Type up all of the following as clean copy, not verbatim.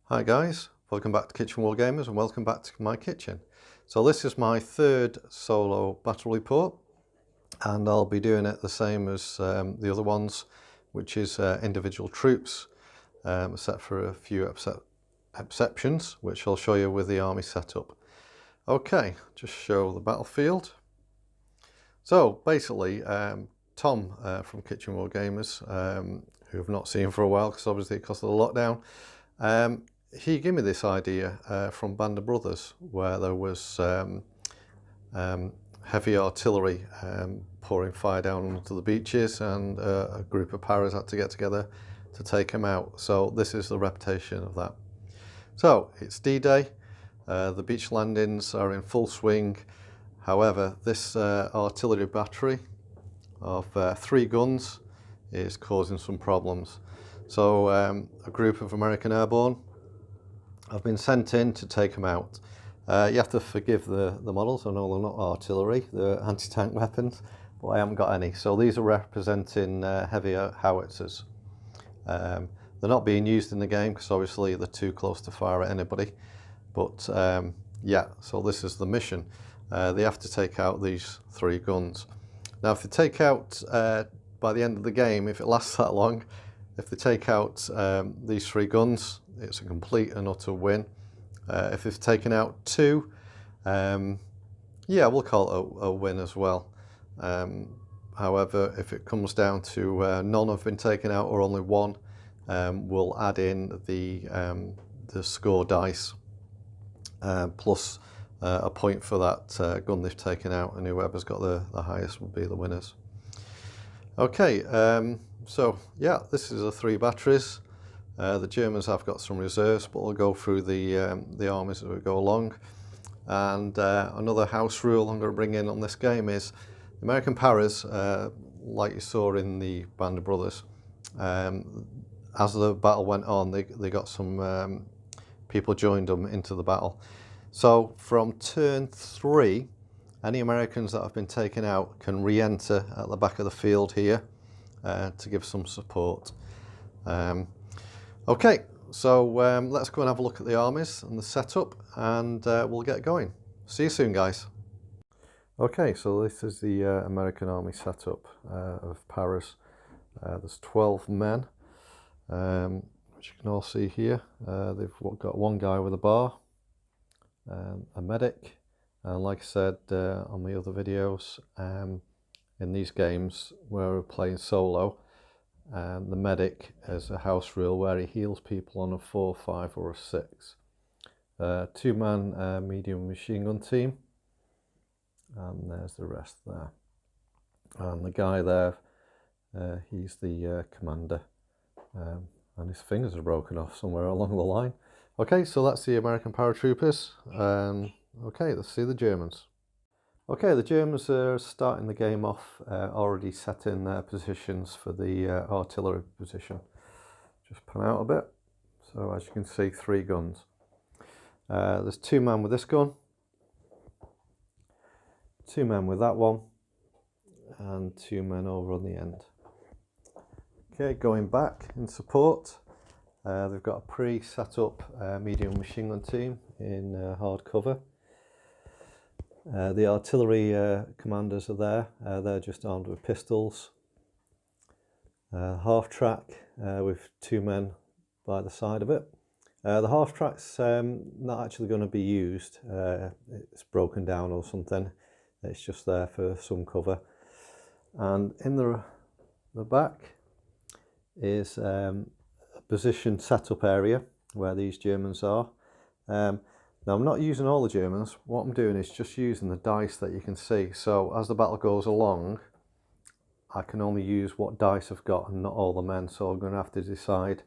Hi guys, welcome back to Kitchen Wargamers and welcome back to my kitchen. So this is my third solo battle report and I'll be doing it the same as the other ones, which is individual troops, except for a few exceptions, which I'll show you with the army setup. Okay, just show the battlefield. So basically, Tom from Kitchen Wargamers, who I've not seen for a while because obviously because of the lockdown, he gave me this idea from Band of Brothers, where there was heavy artillery pouring fire down onto the beaches, and a group of paras had to get together to take them out. So this is the repetition of that. So it's D-Day, the beach landings are in full swing. However, this artillery battery of 3 guns is causing some problems. So a group of American airborne have been sent in to take them out. You have to forgive the models. I know they're not artillery, they're anti-tank weapons, but I haven't got any. So these are representing heavy howitzers. They're not being used in the game because obviously they're too close to fire at anybody. But yeah, so this is the mission. They have to take out these 3 guns. Now if they take out, by the end of the game, if it lasts that long, if they take out these 3 guns, it's a complete and utter win. If they've taken out 2, yeah, we'll call it a win as well. However, if it comes down to none have been taken out or only 1, we'll add in the score dice plus a point for that gun they've taken out, and whoever's got the highest will be the winners. Okay, so yeah, this is the 3 batteries. The Germans have got some reserves, but we'll go through the armies as we go along. And another house rule I'm going to bring in on this game is the American paras, like you saw in the Band of Brothers, as the battle went on, they got some people joined them into the battle. So from turn 3, any Americans that have been taken out can re-enter at the back of the field here to give some support. Okay, so let's go and have a look at the armies and the setup, and we'll get going. See you soon, guys. Okay, so this is the American army setup of paras. There's 12 men, which you can all see here. They've got 1 guy with a bar, a medic, and like I said on the other videos, in these games where we're playing solo, the medic has a house rule where he heals people on a 4, 5 or a 6. 2-man medium machine gun team, and there's the rest there. And the guy there, he's the commander, and his fingers are broken off somewhere along the line. Okay, so that's the American paratroopers. Okay, let's see the Germans. Okay, the Germans are starting the game off already setting their positions for the artillery position. Just pan out a bit. So as you can see, 3 guns. There's 2 men with this gun, 2 men with that one, and 2 men over on the end. Okay, going back in support, they've got a pre-set up medium machine gun team in hard cover. The artillery commanders are there. They're just armed with pistols. Half track with 2 men by the side of it. The half track's not actually going to be used. It's broken down or something. It's just there for some cover. And in the back is a position setup area where these Germans are. Now I'm not using all the Germans. What I'm doing is just using the dice that you can see. So as the battle goes along, I can only use what dice I've got and not all the men. So I'm going to have to decide,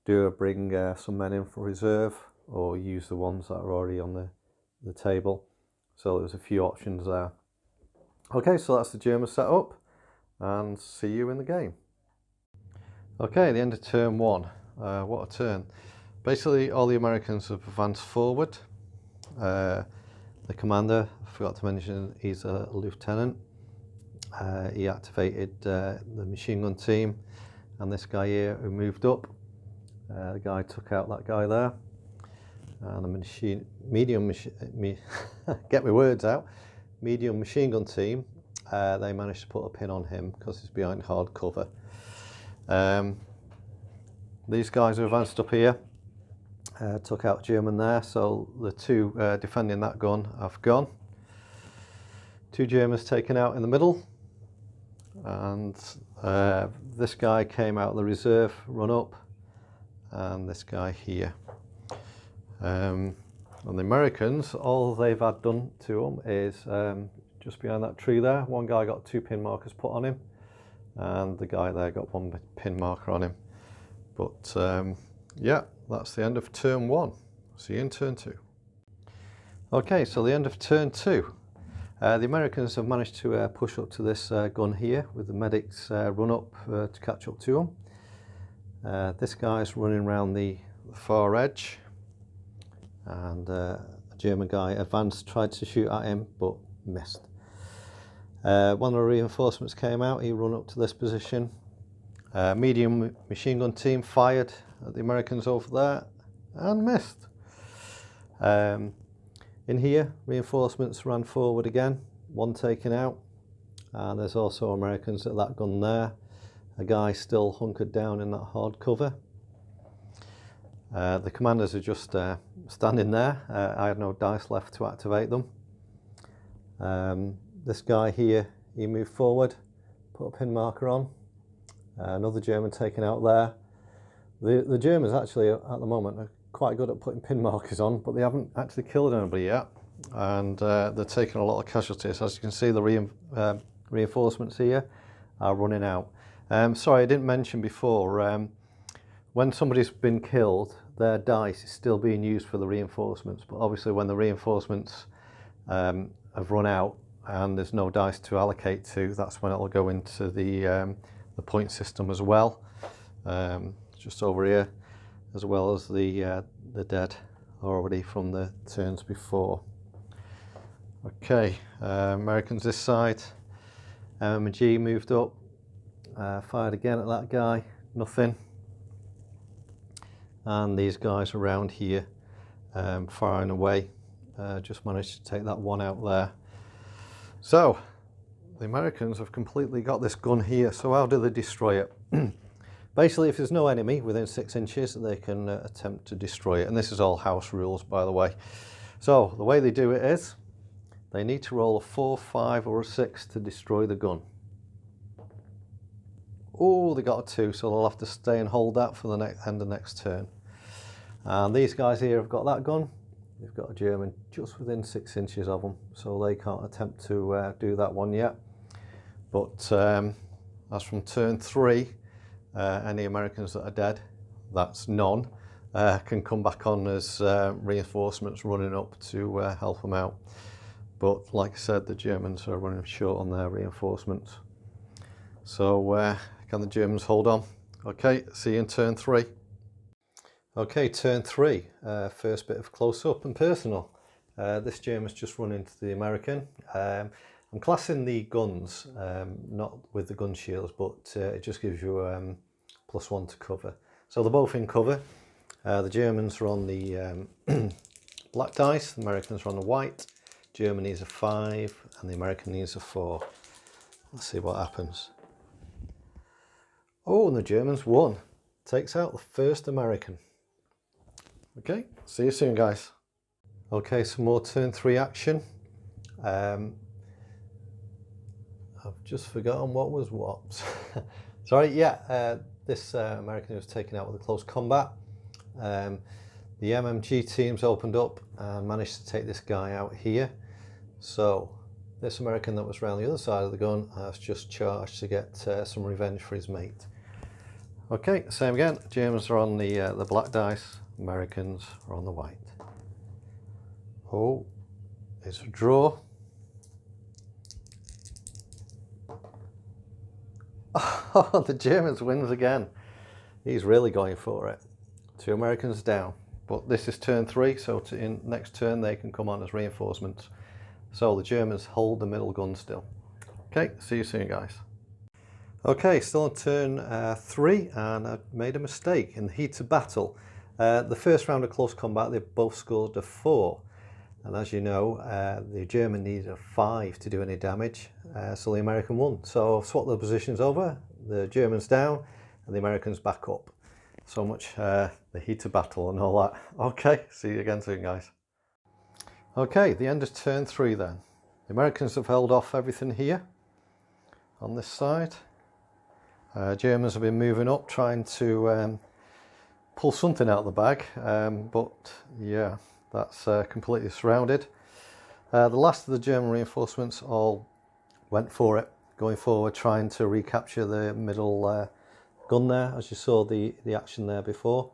do I bring some men in for reserve or use the ones that are already on the table. So there's a few options there. Okay, so that's the German setup, and see you in the game. Okay, the end of turn 1. What a turn. Basically, all the Americans have advanced forward. The commander, I forgot to mention, he's a lieutenant. He activated the machine gun team, and this guy here who moved up The guy took out that guy there, and a medium machine gun team, they managed to put a pin on him because he's behind hard cover. These guys are advanced up here, took out German there, so the two defending that gun have gone. Two Germans taken out in the middle, and this guy came out of the reserve, run up, and this guy here. And the Americans, all they've had done to them is just behind that tree there, one guy got 2 pin markers put on him, and the guy there got 1 pin marker on him. But yeah, that's the end of turn 1. See you in turn 2. Okay, so the end of turn 2. The Americans have managed to push up to this gun here with the medics run up to catch up to them. This guy's running around the far edge, and a German guy advanced, tried to shoot at him but missed. One of the reinforcements came out, he ran up to this position. Medium machine gun team fired at the Americans over there and missed. In here, reinforcements ran forward again, one taken out, and there's also Americans at that gun there. A guy still hunkered down in that hard cover. The commanders are just standing there. I had no dice left to activate them. This guy here, he moved forward, put a pin marker on. Another German taken out there. The Germans actually at the moment are quite good at putting pin markers on, but they haven't actually killed anybody yet, and they're taking a lot of casualties. As you can see, the reinforcements here are running out. Sorry, I didn't mention before, when somebody's been killed, their dice is still being used for the reinforcements, but obviously when the reinforcements have run out and there's no dice to allocate to, that's when it'll go into the point system as well, just over here, as well as the dead already from the turns before. Okay, Americans this side. MG moved up, fired again at that guy, nothing. And these guys around here firing away, just managed to take that one out there. So the Americans have completely got this gun here. So how do they destroy it? Basically, if there's no enemy within 6 inches, they can attempt to destroy it. And this is all house rules, by the way. So the way they do it is they need to roll a 4, 5 or a 6 to destroy the gun. Oh, they got a 2, so they'll have to stay and hold that for the end of next turn. And these guys here have got that gun. They've got a German just within 6 inches of them, so they can't attempt to do that one yet. But as from turn 3, any Americans that are dead, that's none, can come back on as reinforcements running up to help them out. But like I said, the Germans are running short on their reinforcements. So can the Germans hold on? Okay, see you in turn 3. Okay, turn 3, first bit of close up and personal. This German's just run into the American. I'm classing the guns, not with the gun shields, but it just gives you +1 to cover. So they're both in cover. The Germans are on the black dice, the Americans are on the white. Germany is a 5 and the American is a 4. Let's see what happens. Oh, and the Germans won. Takes out the first American. Okay, see you soon, guys. Okay, some more turn 3 action. I've just forgotten what was what. Sorry, yeah, this American was taken out with a close combat. The MMG teams opened up and managed to take this guy out here. So this American that was around the other side of the gun has just charged to get some revenge for his mate. Okay, same again. Germans are on the black dice. Americans are on the white. Oh, it's a draw. Oh, the Germans wins again. He's really going for it. 2 Americans down. But this is turn 3, so in next turn they can come on as reinforcements. So the Germans hold the middle gun still. Okay, see you soon, guys. Okay, still on turn 3, and I made a mistake in the heat of battle. The first round of close combat, they both scored a 4. And as you know, the German needed a 5 to do any damage, so the American won. So I've swapped the positions over, the Germans down, and the Americans back up. So much the heat of battle and all that. Okay, see you again soon, guys. Okay, the end of turn 3 then. The Americans have held off everything here on this side. Germans have been moving up, trying to pull something out of the bag, but yeah, that's completely surrounded. The last of the German reinforcements all went for it, going forward, trying to recapture the middle gun there, as you saw the action there before,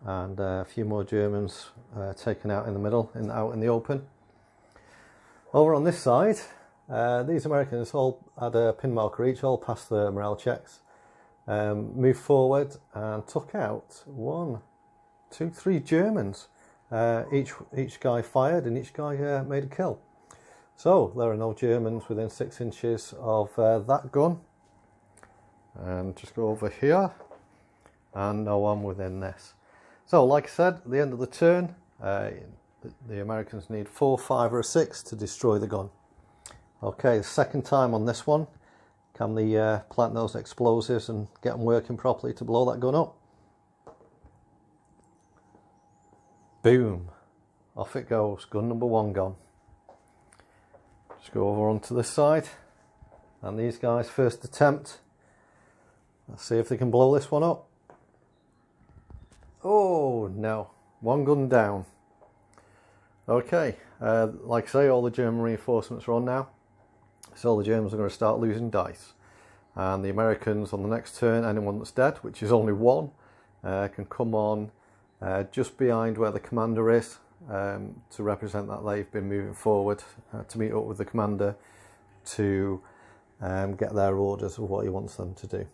and a few more Germans taken out in the middle, out in the open. Over on this side, these Americans all had a pin marker each, all passed the morale checks. Moved forward and took out 1, 2, 3 Germans. Each guy fired and each guy made a kill. So there are no Germans within 6 inches of that gun. And just go over here, and no one within this. So like I said, at the end of the turn, the Americans need 4, 5 or a 6 to destroy the gun. Okay, the second time on this one. Can they plant those explosives and get them working properly to blow that gun up? Boom! Off it goes. Gun number 1 gone. Just go over onto this side. And these guys, first attempt. Let's see if they can blow this one up. Oh no. 1 gun down. Okay. Like I say, all the German reinforcements are on now. So the Germans are going to start losing dice, and the Americans on the next turn, anyone that's dead, which is only 1, can come on just behind where the commander is, to represent that they've been moving forward to meet up with the commander to get their orders of what he wants them to do.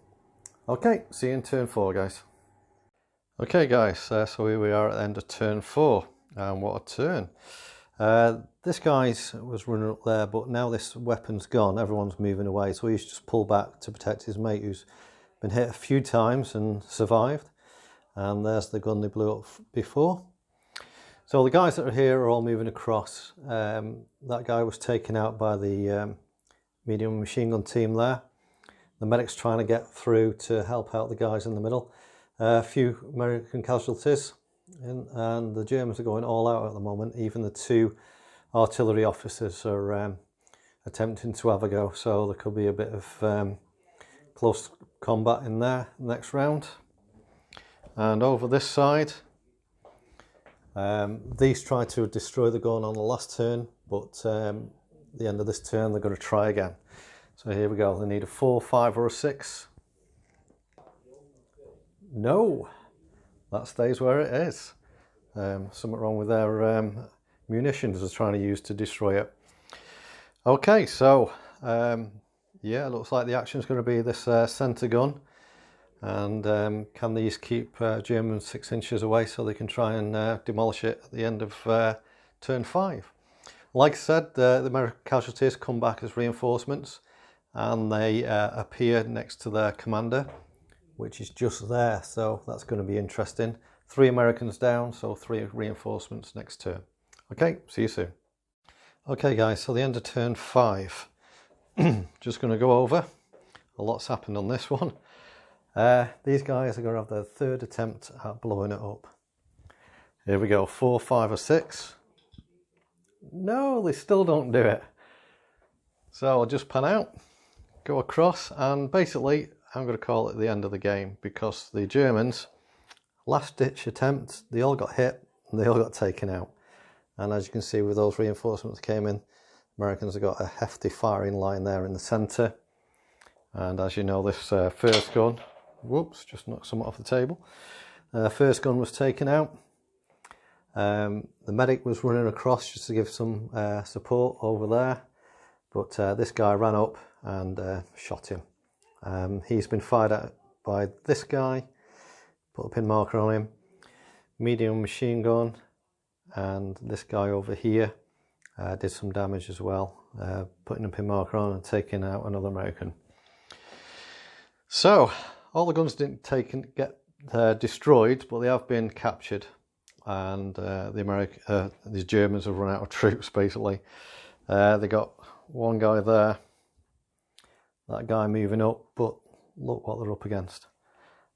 Okay, see you in turn 4, guys. Okay guys, so here we are at the end of turn 4, and what a turn. This guy's was running up there, but now this weapon's gone, everyone's moving away, so he's just pulled back to protect his mate who's been hit a few times and survived. And there's the gun they blew up before. So the guys that are here are all moving across. That guy was taken out by the medium machine gun team there. The medic's trying to get through to help out the guys in the middle. A few American casualties. And the Germans are going all out at the moment. Even the 2 artillery officers are attempting to have a go, so there could be a bit of close combat in there next round. And over this side, these tried to destroy the gun on the last turn, but the end of this turn they're going to try again. So here we go, they need a 4, 5 or a 6. No! That stays where it is. Something wrong with their munitions they're trying to use to destroy it. Okay, so yeah, it looks like the action is going to be this centre gun. And can these keep Germans 6 inches away so they can try and demolish it at the end of turn 5. Like I said, the American casualties come back as reinforcements, and they appear next to their commander, which is just there, so that's going to be interesting. 3 Americans down, so 3 reinforcements next turn. Okay, see you soon. Okay guys, so the end of turn 5. Just going to go over. A lot's happened on this one. These guys are going to have their 3rd attempt at blowing it up. Here we go, 4, 5 or 6. No, they still don't do it. So I'll just pan out, go across, and basically I'm going to call it the end of the game, because the Germans, last ditch attempt, they all got hit and they all got taken out. And as you can see with those reinforcements that came in, Americans have got a hefty firing line there in the centre. And as you know, this first gun, whoops, just knocked something off the table. First gun was taken out. The medic was running across just to give some support over there. But this guy ran up and shot him. He's been fired at by this guy, put a pin marker on him, medium machine gun, and this guy over here did some damage as well, putting a pin marker on and taking out another American. So all the guns didn't get destroyed, but they have been captured, and these Germans have run out of troops basically. They got one guy there, that guy moving up, but look what they're up against,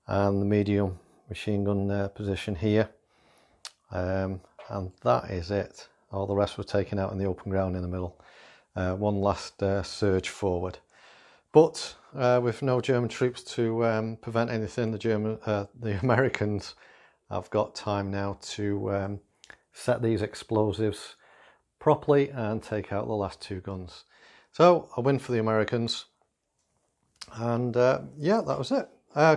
and the medium machine gun position here, and that is it. All the rest were taken out in the open ground in the middle. One last surge forward, but with no German troops to prevent anything, the Americans have got time now to set these explosives properly and take out the last two guns. So a win for the Americans, and yeah, that was it.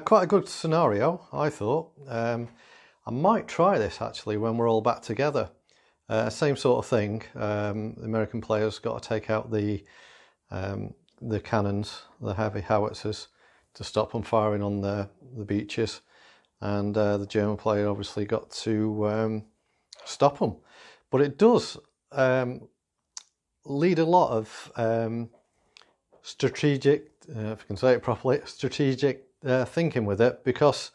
Quite a good scenario, I thought. I might try this actually when we're all back together. Same sort of thing. The American players got to take out the cannons, the heavy howitzers, to stop them firing on the beaches, and the German player obviously got to stop them. But it does lead a lot of strategic, if I can say it properly, strategic thinking with it, because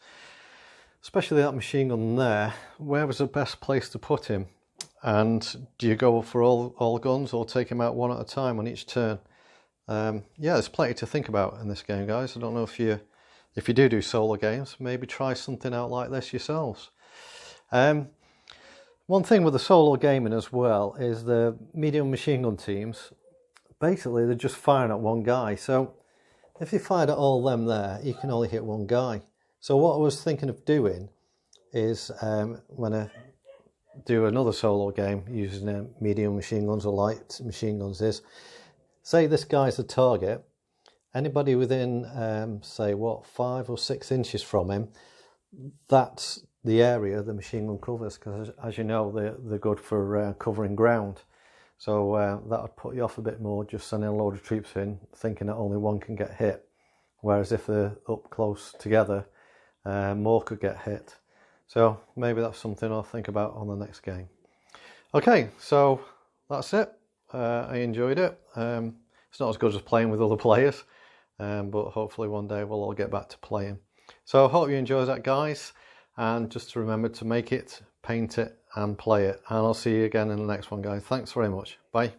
especially that machine gun there, where was the best place to put him? And do you go for all guns or take him out one at a time on each turn? Yeah, there's plenty to think about in this game, guys. I don't know if you do solo games, maybe try something out like this yourselves. One thing with the solo gaming as well is the medium machine gun teams, basically they're just firing at one guy. So if you fired at all them there, you can only hit one guy. So what I was thinking of doing is when I do another solo game using medium machine guns or light machine guns, is say this guy's the target, anybody within say 5 or 6 inches from him, that's the area the machine gun covers, because as you know they're good for covering ground. So that would put you off a bit more, just sending a load of troops in thinking that only one can get hit, whereas if they're up close together, more could get hit. So maybe that's something I'll think about on the next game. Okay, so that's it. I enjoyed it. It's not as good as playing with other players, but hopefully one day we'll all get back to playing. So I hope you enjoyed that, guys, and just to remember to make it, paint it and play it, and I'll see you again in the next one, guys. Thanks very much. Bye.